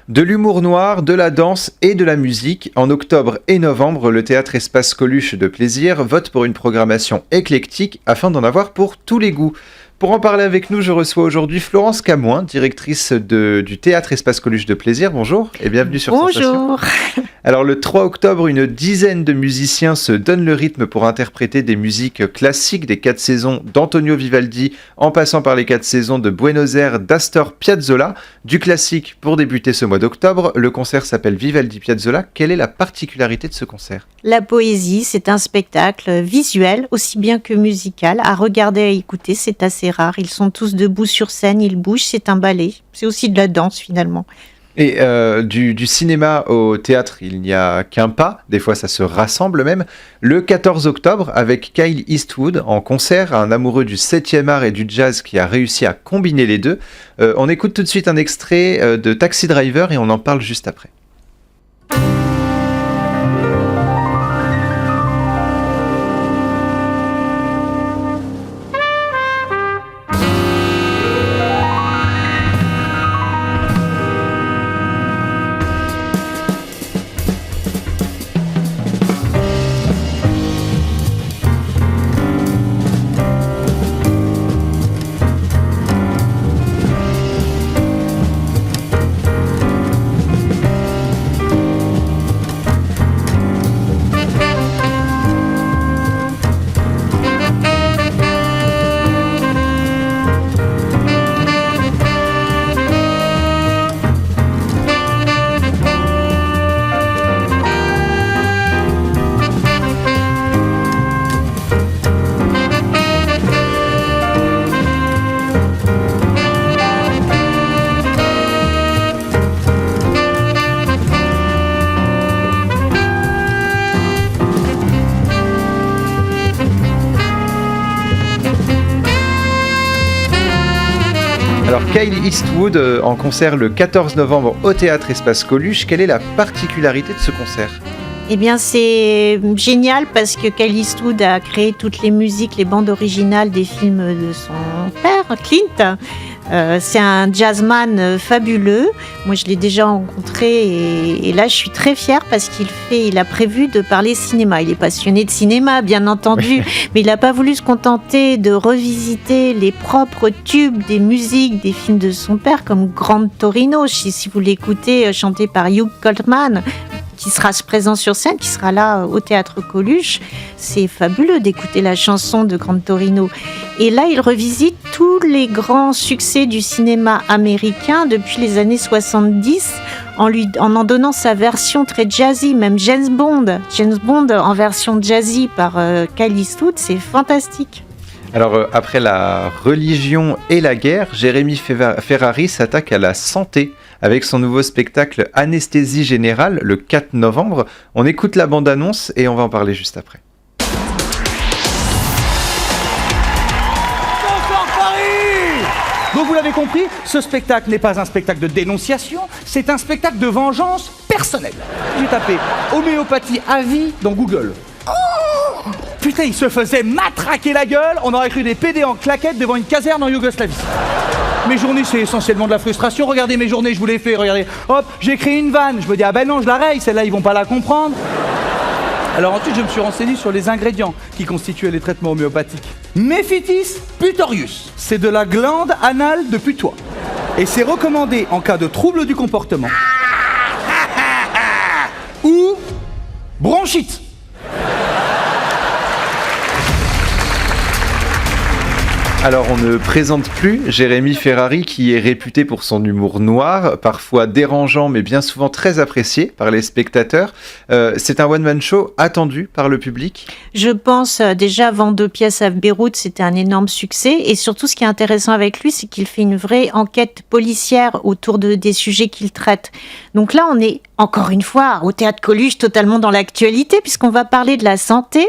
De l'humour noir, de la danse et de la musique. En octobre et novembre, le théâtre Espace Coluche de Plaisir vote pour une programmation éclectique afin d'en avoir pour tous les goûts. Pour en parler avec nous, je reçois aujourd'hui Florence Camoin, directrice du théâtre Espace Coluche de Plaisir. Bonjour et bienvenue sur Sensation. Bonjour. Alors le 3 octobre, une dizaine de musiciens se donnent le rythme pour interpréter des musiques classiques des 4 saisons d'Antonio Vivaldi, en passant par les 4 saisons de Buenos Aires d'Astor Piazzolla. Du classique pour débuter ce mois d'octobre, le concert s'appelle Vivaldi Piazzolla. Quelle est la particularité de ce concert ? La poésie, c'est un spectacle visuel aussi bien que musical. À regarder, à écouter, c'est assez rare. Ils sont tous debout sur scène, ils bougent, c'est un ballet. C'est aussi de la danse finalement. Et du cinéma au théâtre, il n'y a qu'un pas, des fois ça se rassemble même. Le 14 octobre, avec Kyle Eastwood en concert, un amoureux du 7e art et du jazz qui a réussi à combiner les deux. On écoute tout de suite un extrait de Taxi Driver et on en parle juste après. Alors Kyle Eastwood en concert le 14 novembre au théâtre Espace Coluche, quelle est la particularité de ce concert ? Eh bien, c'est génial parce que Kyle Eastwood a créé toutes les musiques, les bandes originales des films de son père, Clint. C'est un jazzman fabuleux. Moi, je l'ai déjà rencontré et là, je suis très fière parce qu'il a prévu de parler cinéma. Il est passionné de cinéma, bien entendu, mais il n'a pas voulu se contenter de revisiter les propres tubes des musiques des films de son père, comme Grand Torino, si vous l'écoutez, chanté par Hugh Goldman, qui sera présent sur scène, qui sera là au théâtre Coluche. C'est fabuleux d'écouter la chanson de Grand Torino. Et là, il revisite tous les grands succès du cinéma américain depuis les années 70 en donnant sa version très jazzy, même James Bond en version jazzy par Kyle Eastwood, c'est fantastique. Alors après la religion et la guerre, Jérémy Ferrari s'attaque à la santé avec son nouveau spectacle Anesthésie Générale le 4 novembre. On écoute la bande-annonce et on va en parler juste après. Donc vous l'avez compris, ce spectacle n'est pas un spectacle de dénonciation, c'est un spectacle de vengeance personnelle. J'ai tapé homéopathie à vie dans Google. Oh putain, il se faisait matraquer la gueule, on aurait cru des PD en claquettes devant une caserne en Yougoslavie. Mes journées, c'est essentiellement de la frustration. Regardez mes journées, je vous les fais, regardez. Hop, j'ai écrit une vanne, je me dis, ah ben non, je la raye, celle-là, ils vont pas la comprendre. Alors ensuite, je me suis renseigné sur les ingrédients qui constituaient les traitements homéopathiques. Mephitis putorius, c'est de la glande anale de putois. Et c'est recommandé en cas de trouble du comportement. Ou bronchite. Alors on ne présente plus Jérémy Ferrari qui est réputé pour son humour noir, parfois dérangeant mais bien souvent très apprécié par les spectateurs. C'est un one-man show attendu par le public. Je pense déjà avant 2 pièces à Beyrouth, c'était un énorme succès et surtout ce qui est intéressant avec lui, c'est qu'il fait une vraie enquête policière autour des sujets qu'il traite. Donc là on est encore une fois au théâtre Coluche totalement dans l'actualité puisqu'on va parler de la santé,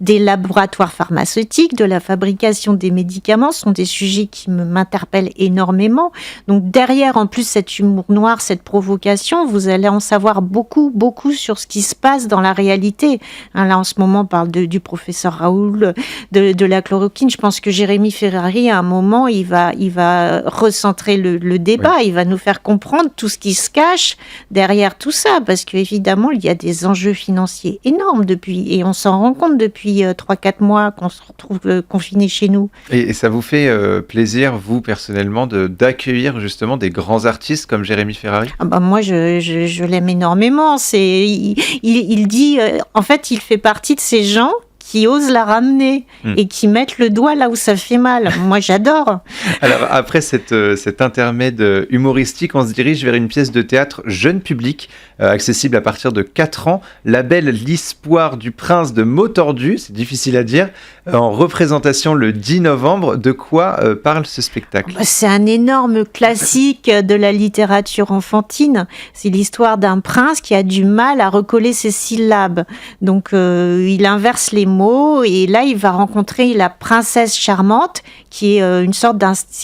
des laboratoires pharmaceutiques, de la fabrication des médicaments, évidemment, ce sont des sujets qui m'interpellent énormément. Donc derrière, en plus, cet humour noir, cette provocation, vous allez en savoir beaucoup, beaucoup sur ce qui se passe dans la réalité. Là, en ce moment, on parle du professeur Raoul, de la chloroquine. Je pense que Jérémy Ferrari, à un moment, il va recentrer le débat. Oui. Il va nous faire comprendre tout ce qui se cache derrière tout ça. Parce qu'évidemment, il y a des enjeux financiers énormes et on s'en rend compte depuis 3-4 mois qu'on se retrouve confinés chez nous. Et ça vous fait plaisir, vous, personnellement, d'accueillir justement des grands artistes comme Jérémy Ferrari ? Moi, je l'aime énormément. Il dit... en fait, il fait partie de ces gens qui osent la ramener et qui mettent le doigt là où ça fait mal. Moi, j'adore. Alors, après cet intermède humoristique, on se dirige vers une pièce de théâtre jeune public, accessible à partir de 4 ans, label L'Espoir du Prince de mots tordus, c'est difficile à dire, en représentation le 10 novembre. De quoi parle ce spectacle ? C'est un énorme classique de la littérature enfantine. C'est l'histoire d'un prince qui a du mal à recoller ses syllabes. Donc, il inverse les mots et là, il va rencontrer la princesse charmante qui est une sorte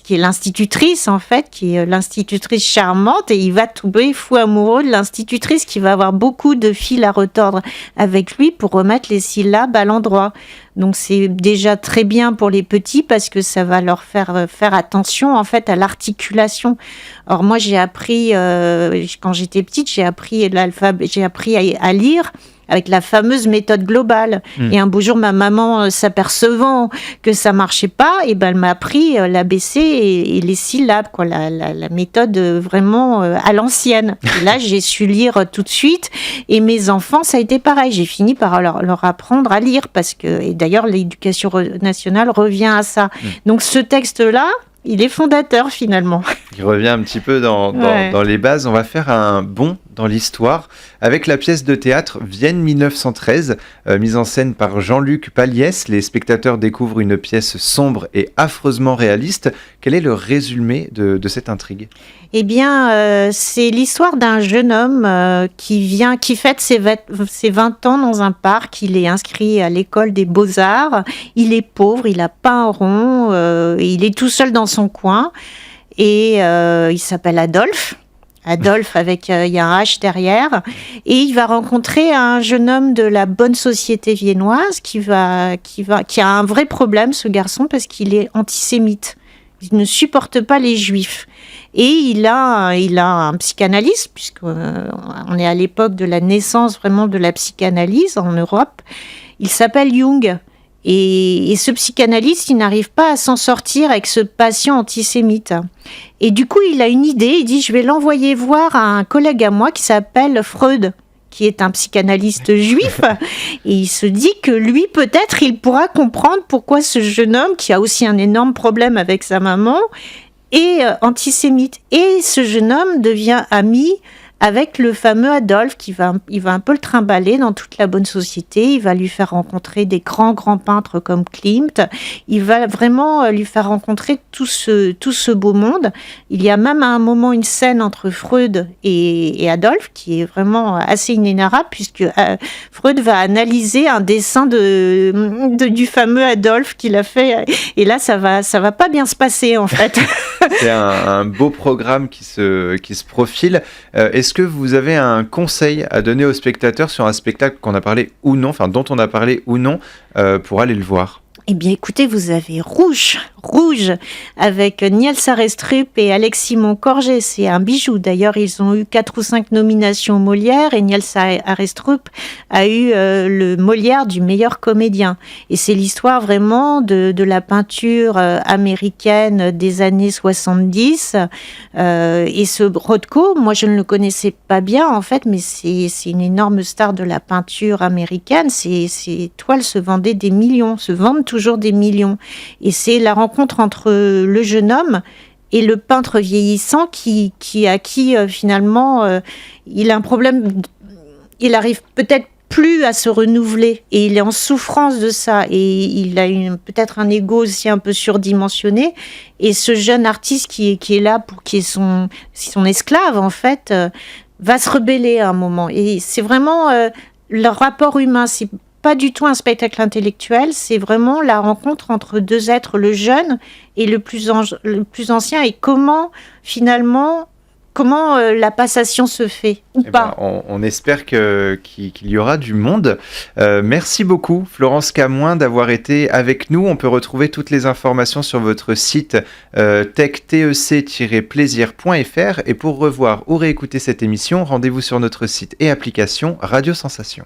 qui est l'institutrice en fait, qui est l'institutrice charmante, et il va tomber fou amoureux de l'institutrice qui va avoir beaucoup de fils à retordre avec lui pour remettre les syllabes à l'endroit. Donc c'est déjà très bien pour les petits parce que ça va leur faire attention en fait à l'articulation. Or moi j'ai appris quand j'étais petite, j'ai appris l'alphabet, j'ai appris à lire avec la fameuse méthode globale. Et un beau jour, ma maman, s'apercevant que ça marchait pas, et elle m'a appris l'ABC et les syllabes, quoi, la méthode vraiment à l'ancienne. Et là, j'ai su lire tout de suite. Et mes enfants, ça a été pareil. J'ai fini par leur apprendre à lire et d'ailleurs, l'éducation nationale revient à ça. Donc, ce texte-là, il est fondateur finalement. Il revient un petit peu dans les bases. On va faire un bond dans l'histoire avec la pièce de théâtre Vienne 1913, mise en scène par Jean-Luc Paliès. Les spectateurs découvrent une pièce sombre et affreusement réaliste. Quel est le résumé de cette intrigue ? Eh bien, c'est l'histoire d'un jeune homme qui fête ses 20 ans dans un parc. Il est inscrit à l'école des Beaux-Arts. Il est pauvre, il n'a pas un rond, il est tout seul dans son coin. Et il s'appelle Adolphe. Adolphe avec il y a un H derrière, et il va rencontrer un jeune homme de la bonne société viennoise qui a un vrai problème, ce garçon, parce qu'il est antisémite. Il ne supporte pas les juifs. Et il a un psychanalyste, puisqu'on est à l'époque de la naissance vraiment de la psychanalyse en Europe. Il s'appelle Jung. Et ce psychanalyste, il n'arrive pas à s'en sortir avec ce patient antisémite. Et du coup, il a une idée, il dit, je vais l'envoyer voir à un collègue à moi qui s'appelle Freud, qui est un psychanalyste juif. Et il se dit que lui, peut-être, il pourra comprendre pourquoi ce jeune homme, qui a aussi un énorme problème avec sa maman, est antisémite. Et ce jeune homme devient ami avec le fameux Adolphe il va un peu le trimballer dans toute la bonne société. Il va lui faire rencontrer des grands peintres comme Klimt. Il va vraiment lui faire rencontrer tout ce beau monde. Il y a même à un moment une scène entre Freud et Adolphe qui est vraiment assez inénarrable, puisque Freud va analyser un dessin du fameux Adolphe qu'il a fait. Et là, ça va pas bien se passer en fait. C'est un beau programme qui se profile. Est-ce que vous avez un conseil à donner aux spectateurs sur un spectacle qu'on a parlé ou non, enfin dont on a parlé ou non, pour aller le voir ? Eh bien, écoutez, vous avez Rouge, avec Niels Arestrup et Alexis Moncorgé. C'est un bijou. D'ailleurs, ils ont eu 4 ou 5 nominations Molière et Niels Arestrup a eu le Molière du meilleur comédien. Et c'est l'histoire vraiment de la peinture américaine des années 70. Et ce Rothko, moi, je ne le connaissais pas bien, en fait, mais c'est une énorme star de la peinture américaine. Ces toiles se vendent toujours des millions. Et c'est la rencontre entre le jeune homme et le peintre vieillissant qui finalement, il a un problème, il arrive peut-être plus à se renouveler et il est en souffrance de ça et il a peut-être un ego aussi un peu surdimensionné, et ce jeune artiste qui est là pour qui est son esclave en fait, va se rebeller à un moment, et c'est vraiment leur rapport humain. pas du tout un spectacle intellectuel, c'est vraiment la rencontre entre deux êtres, le jeune et le plus ancien, et comment la passation se fait ou pas. On espère qu'il y aura du monde. Merci beaucoup Florence Camoin d'avoir été avec nous. On peut retrouver toutes les informations sur votre site techtec-plaisir.fr, et pour revoir ou réécouter cette émission, rendez-vous sur notre site et application Radio Sensation.